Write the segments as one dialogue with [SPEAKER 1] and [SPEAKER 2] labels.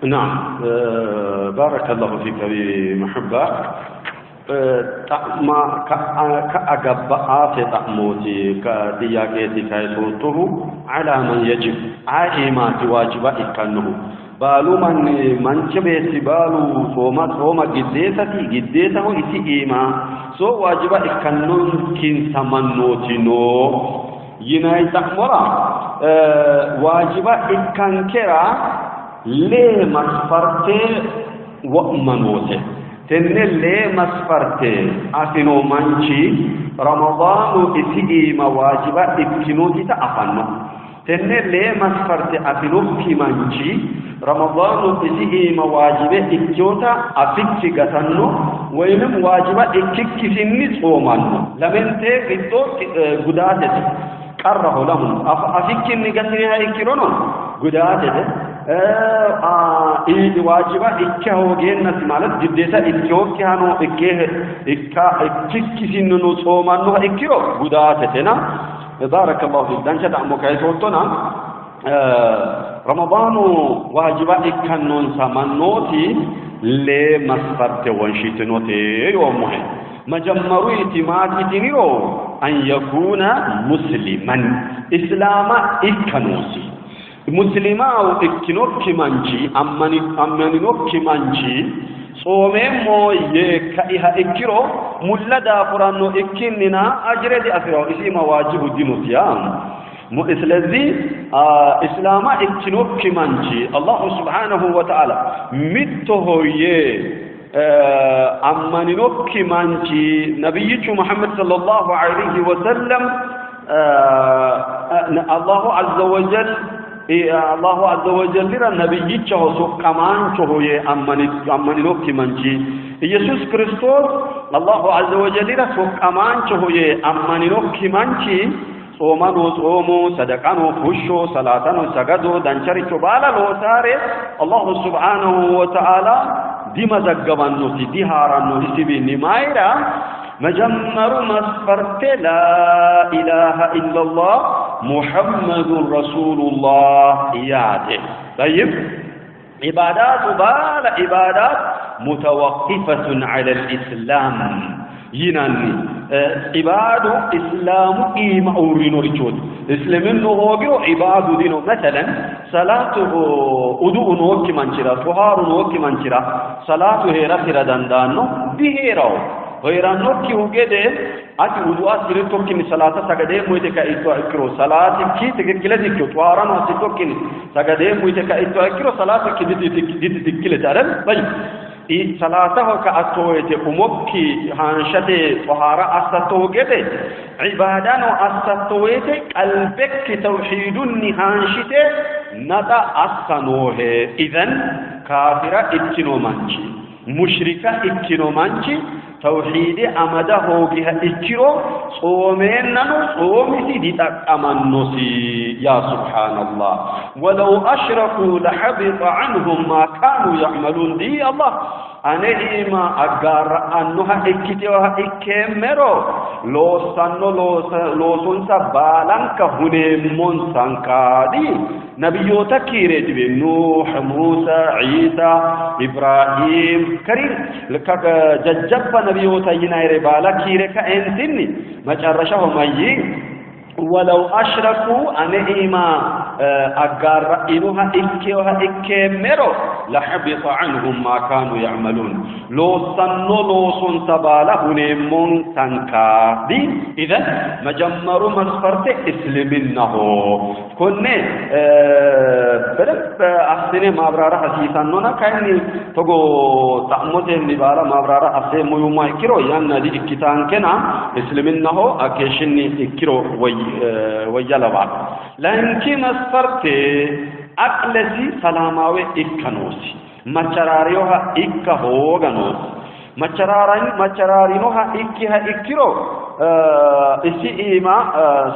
[SPEAKER 1] نعم. بارك الله فيك بمحبة. ما كأجاب تأموتي كدياجتي كيسوته على من يجب عائمات واجبات كنه بالو من شبه بالو صوما جديته إتي إيما سو واجبات كنه كن سمنوتي نو يناي تأمرا واجبات كنكرا ليه مسفرتي وأمنوته تنلي مسفرتي أتنو منشي رمضان إتئي مواجبة إبكنوتي تأفنو تنلي مسفرتي أتنو في منشي رمضان إتئي مواجبة إبكوتا أفكي قتنو وينم واجبة إبكي سني صومانو لمن تغدو قداتي كره لهم أفكي نقتنها إكرونو قداتي إيه واجبة إكه وجهنا سمالت جدّيسا إكه كانوا إكسين نصومانو إكيرو بداتنا بارك الله فيك دانشة دعمك يسوتنا رمضان واجبة إكنون سمانوتي لمسفرت وانشتنوتي يومه مجمّرو إتماتي تنيرو أن يكون مسلما إسلاما إكنوسي مسلما أو إكنوك مانجي أمانينوك مانجي صوميمو يكايها إكيرو ملدا فرانو إكيننا أجرد أفراو إسي مواجب الدين سيام إسلذي إسلاما إكنوك مانجي الله سبحانه وتعالى متهو أمانينوك مانجي نبيك محمد صلى الله عليه وسلم الله عز وجل الله عز وجل النبي يجهو كمان شهو أماني نوكي منجي يسوع كريستوس الله عز وجل كمان شهو أماني نوكي منجي صومو صدقانو فشو صلاتانو سجدو دانشري تبالا لو ساري الله سبحانه وتعالى دي مزقبانو دي هارانو سيبي نمايرا مجمّر مسفرت لا إله إلا الله محمد رسول الله إياته. طيب عبادات متوقفة على الإسلام يناني عباد إسلام إيما أورينو رجود إسلامين نهوغيو عباد دينو مثلا صلاة أدو نوكي منشرا طهار نوكي منشرا صلاة هيرا دندانو بهيراو غيرانوكي وجده أتي ودوات بريتوكي صلاة سجدة مويتك إتوا إكرو صلاة كي تكيل ذكر تواران وسيتوكي سجدة مويتك إتوا إكرو صلاة كي دي تكيل تعرف بس صلاة كأتويت أموكي هانشته طهارة أستوجده عبادان أستويت قلبك توحيد هانشته ندا أستنوه إذن كافرة إتنو مانشي مشركة إتنو مانشي توحيد أمده بها إكرو صوميننا صومتي دي تأمنسي يا سبحان الله ولو أشركوا لحبط عنهم ما كانوا يعملون دي الله أنا إما أقار أنها إكتوها إكمرو لو سنسا بالانك هنمون سنكادي نبيوتا كيرت بنوح موسى عيسى إبراهيم كريم لكك ججب نبيوتا يناير بالا كيرك أنتني ما جرشهم أيين ولو أشركوا أنا إما أقار إنها إكيوها إكمرو لحبط عنهم ما كانوا يعملون لو سنبالا هنمون سنكادي إذا مجمّر مسفرت إسلامنه كوني بلب أحسن مابرارا حسيسانونا كأني تقو تأموتين نبالا مابرارا أحسن ميوما إكرو يعني دي إكتان كنا إسلامنه أكيشني إكرو ويجلبا لكن مسفرت أقلسي سلاماوي إكنوسي مچراريوها إكهوغنوس مچرارينوها إكها إكرو إسي إيما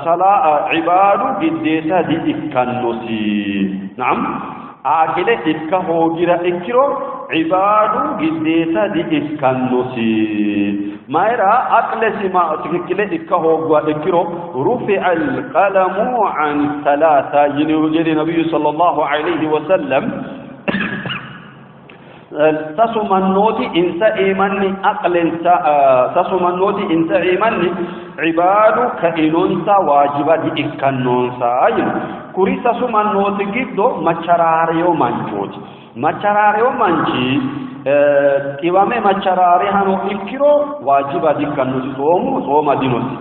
[SPEAKER 1] صلاة عباد قديسة دي إكنوسي نعم آكله إكهوغيرا إكرو عباد قديسة دي إكنوسي ما يرى أقلسي ما تككله إكهوغوا إكرو رفع القلم عن ثلاثة ينوجد النبي صلى الله عليه وسلم تسمنوتي إنسا إيماني أقل تسمنوتي إنسا إيماني عباد كإنونسا واجبة إكنونسا كوري تسمنوتي جدو مچراريو منجوتي مچراريو منجي إمامي مچراري هنو إكرو واجبة إكنونسي صوم دينوسي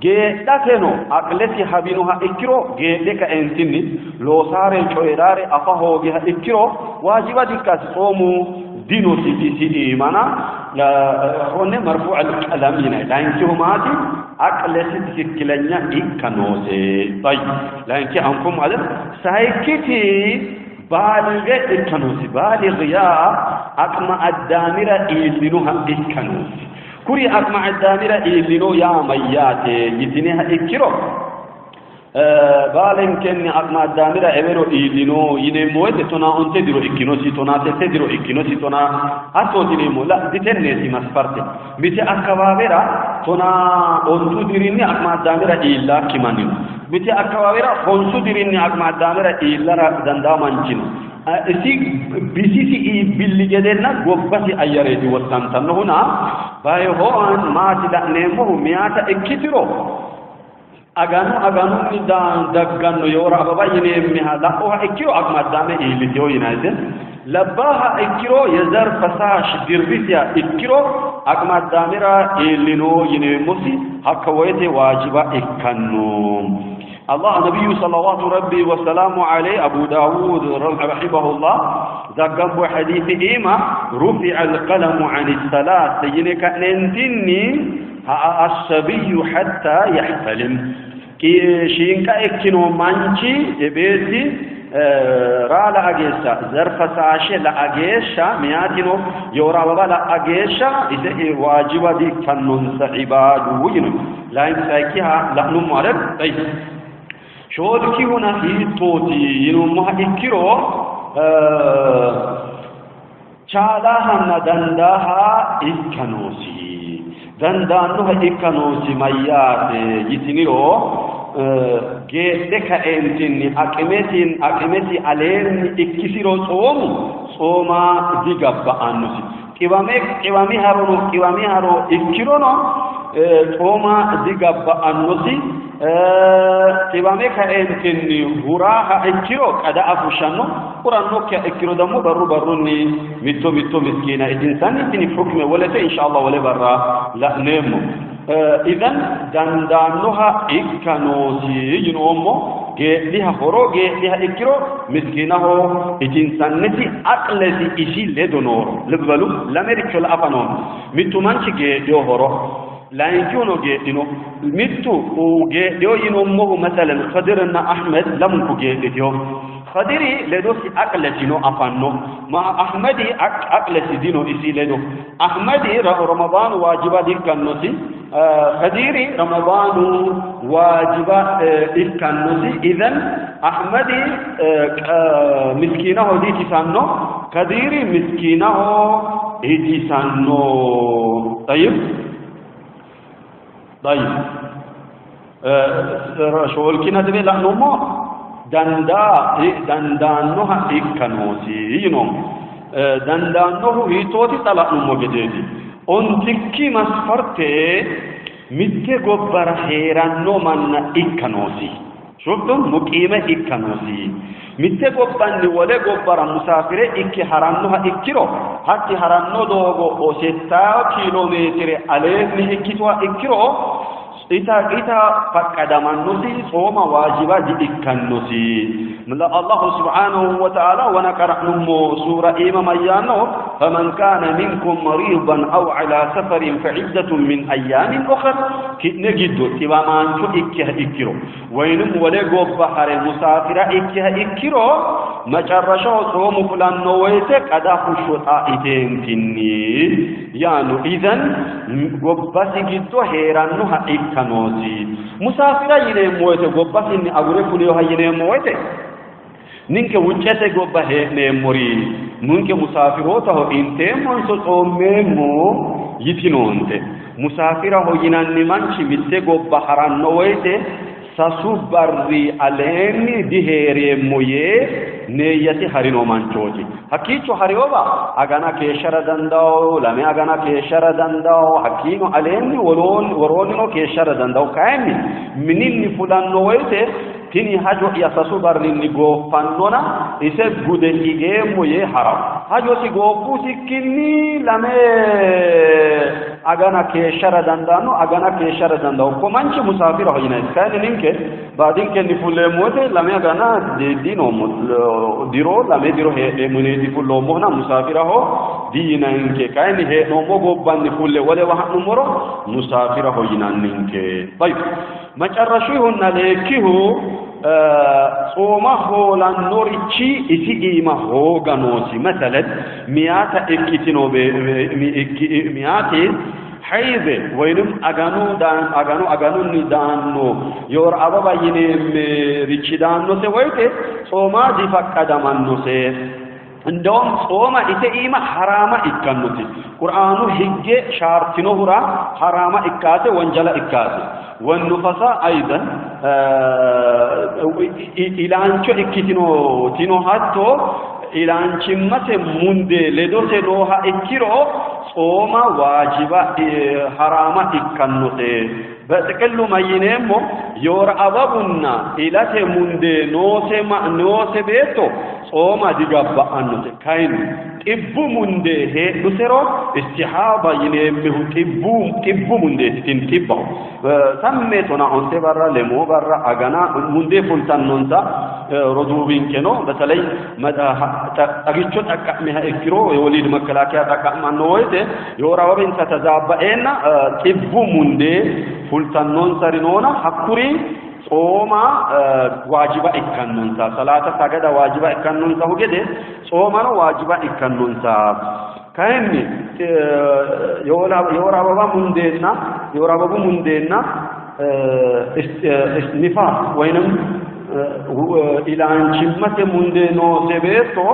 [SPEAKER 1] geedhateno aqleti habinoha ikkiro geedhe ka entinni loosaare coyraare afa hoogeha ikkiro waajiba dikkas soomu dinoti isi mana onne marfu al-qalam ina lainkihumaati aqleti tikkilanya ikkanose tay lainki ankum ala saykiti balighe ikkanosi balighiya aqma ad-damira ilinuha ikkanosi كوري أقمع الدامرة إلينو يا مياتي يتنيها إكيرو بالين كني أقمع الدامرة إبرو إلينو ينموت تونا أنت درو إكينوسي تونا تدرو إكينوسي تونا أتو دينمو لا ديتنسي مسفرت بيتي أكبابرا تونا أنتو ديريني أقمع الدامرة إلا كمانيو بيتي أكبابرا خونسو ديريني أقمع الدامرة إلا دندامانجينو isi bisisi billi gedenna gobbati ayareti wasantanno huna bayo hoan maati da nemo miata ekkitiro aganu ni dagganno yora baba yine mi hada o ekkiro akmadame ilitiyo yinaide labaha ekkiro yazar fasash dirbisiya ekkiro akmadamira ilino yine musi hakawete wajiba ikkanno الله نبي صلوات ربي وسلامه عليه أبو داود رحمه الله ذكر حديث إيما رفع القلم عن الصلاة سينك ننتني الصبي حتى يحتلم شينك اكتنو منشي بيتي رالا أجيسا ظرف ساشي لا أجيسا مياتينو يورا بابا لا أجيسا إذا واجب دي فنن عباد وجنو لا يمساكيها لا نمارك شودكي هنا في توتي ينمها إكيرو شاداها دنداها إكانوسي دندانوها إكانوسي ميات يتنيرو جيدك أنتني أكمتي علين إكسيرو صوما ديغب أنوسي كوامي هارو إكيرونو صوما ديغب أنوسي تبامي كأنتني هراها إكيرو كذا أفوشانو قرانو كإكيرو دمو بروني ميتو مسكينة الإنسان يتني حكمه ولا إن شاء الله ولا برا لا نمو إذن دندانوها إكانوسي ينومو جيدها هرو جيدها إكيرو مسكينه الإنسان نتي أقلتي إشي لدنور لبلو لامريكا الأفنون ميتو مانشي جيدو هرو لا يجونو جيدينو ميتو وجيديو ينومو مثلا خضرنا أحمد لم كجيديو خضري لدوسي أقلتينو أفنو مع أحمدي أقلتي دينو إسي لدو أحمدي رمضان واجبا دي كنوسي خضيري رمضان واجبا كنوسي إذن أحمدي مسكينه دي تسانو خضيري مسكينه دي تسانو طيب شغل كنا تبي لا نوما دندانوها إكانوسي ينوم دندانوه يتوتي طلع نومو جديدي أنتكي مسفرتي متى غبر خيرانو من إكانوسي شوفتم مقيمة إكانوسي متى غبرني ولا غبر مسافر إكي هرانوها إكيرو حتى هرانو دوغو أوسيتا كيلومتر عليه إكيتوا إكيرو إتا فقدمانوسي صوم واجبا ديكانوسي من الله سبحانه وتعالى ونقرأ نمو سورة إمام أيانو فمن كان منكم مريضا أو على سفر فعدة من أيام أخر نجد تبا مانشو إكيها إكيرو وينم ولغو بحر المسافر إكيها إكيرو ما جرشو صوم فلان نويتك أدا خشوطا إتين تني يعني إذن قبسي جدو هيرانوها إكانوسي مسافر ينمويته قبسي إني أغري فليوها ينمويته نينك وجهته غوبا نيموري نونك مسافروته انته منسو صوممو يتينونته مسافره يناني مانشي ميته غوبا حرانويته sasubarri aleni dihere moye neyati harino manchoti hakicho harioba agana keshara dandao lame agana keshara dandao hakino aleni woronino keshara dandao kaemi minini fulanno wete tini hajo ya sasubarri ni go fannona ise gude igemo ye haram hajo si go pusikini lame agana keshara dandano agana keshara dandao ko manchi musafir hoyina iskani ninke badin ke ni fulle mote lame agana dino diro lame diro he mune di fullo mohna musafira ho dina ninke kayni he no mogo bandi fulle wale wa numero musafira hoyina ninke bay macharrashuhun lekihu صوما هولا نوريتشي إتيما هوغا نوسي مثلا مئات إكتنو مئات حيث وينم أغانو ندانو يور أبابا ينم ريتشي دانو سويته صوما دي فكادمان نوسي عندهم صوما إتيما حراما إكانوتي قرآنو هجي شارتنو هرا حراما إكاتي وانجلا إكاتي والنفساء أيضا إلانشو إكتنو تنو هاتو إلانشمة مندي لدوسي دوها إكيرو صوما واجبا حراما إكانوتي بتكلم ما ينمو يور أبابنا إلى مندي نوسي بيتو صوما ديغابا أنوتي كاين إبو مندي هي بسرو استحابة ينمو إبو مندي تين تبو سميتنا أنت برا لمو برا أغانا مندي فلتان نونتا ردوبين كنو بسالي أغيشون أكاميها إكرو يوليد مكلاكي أكاما نويته يورا وبين ستزابا إنا إبو مندي فلتان نونتا رنونا حقوري صوما واجبا إكانونسا صلاة سجدة واجبا إكانونسا هو كده صوما واجبا إكانونسا كأني يورا بابا مندنا نفاق وينم إلى أن شمت مندنو سبيتو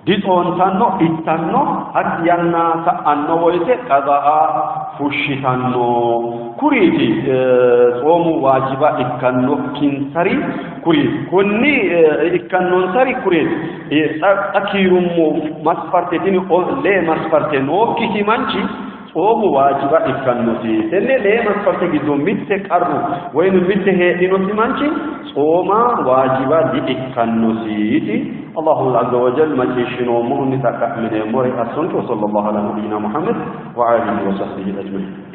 [SPEAKER 1] ديتون تانو إتانو أتيانا تانو ويته كذا فشيتانو كوريتي صوم واجبا إكانو كنسري كوري كوني إكانو سري كوري أكيرمو مسفرتيني ليه مسفرتينو كيسي مانشي صوم واجبا إكانو سي تني ليه مسفرتي دو ميته كارو وين ميته هينو سي مانشي صوم واجبا دي إكانو سي الله عز وجل ما تشينو مهني تكمل موري أسنت وصلى الله على نبينا محمد وعلى آله وصحبه أجمعين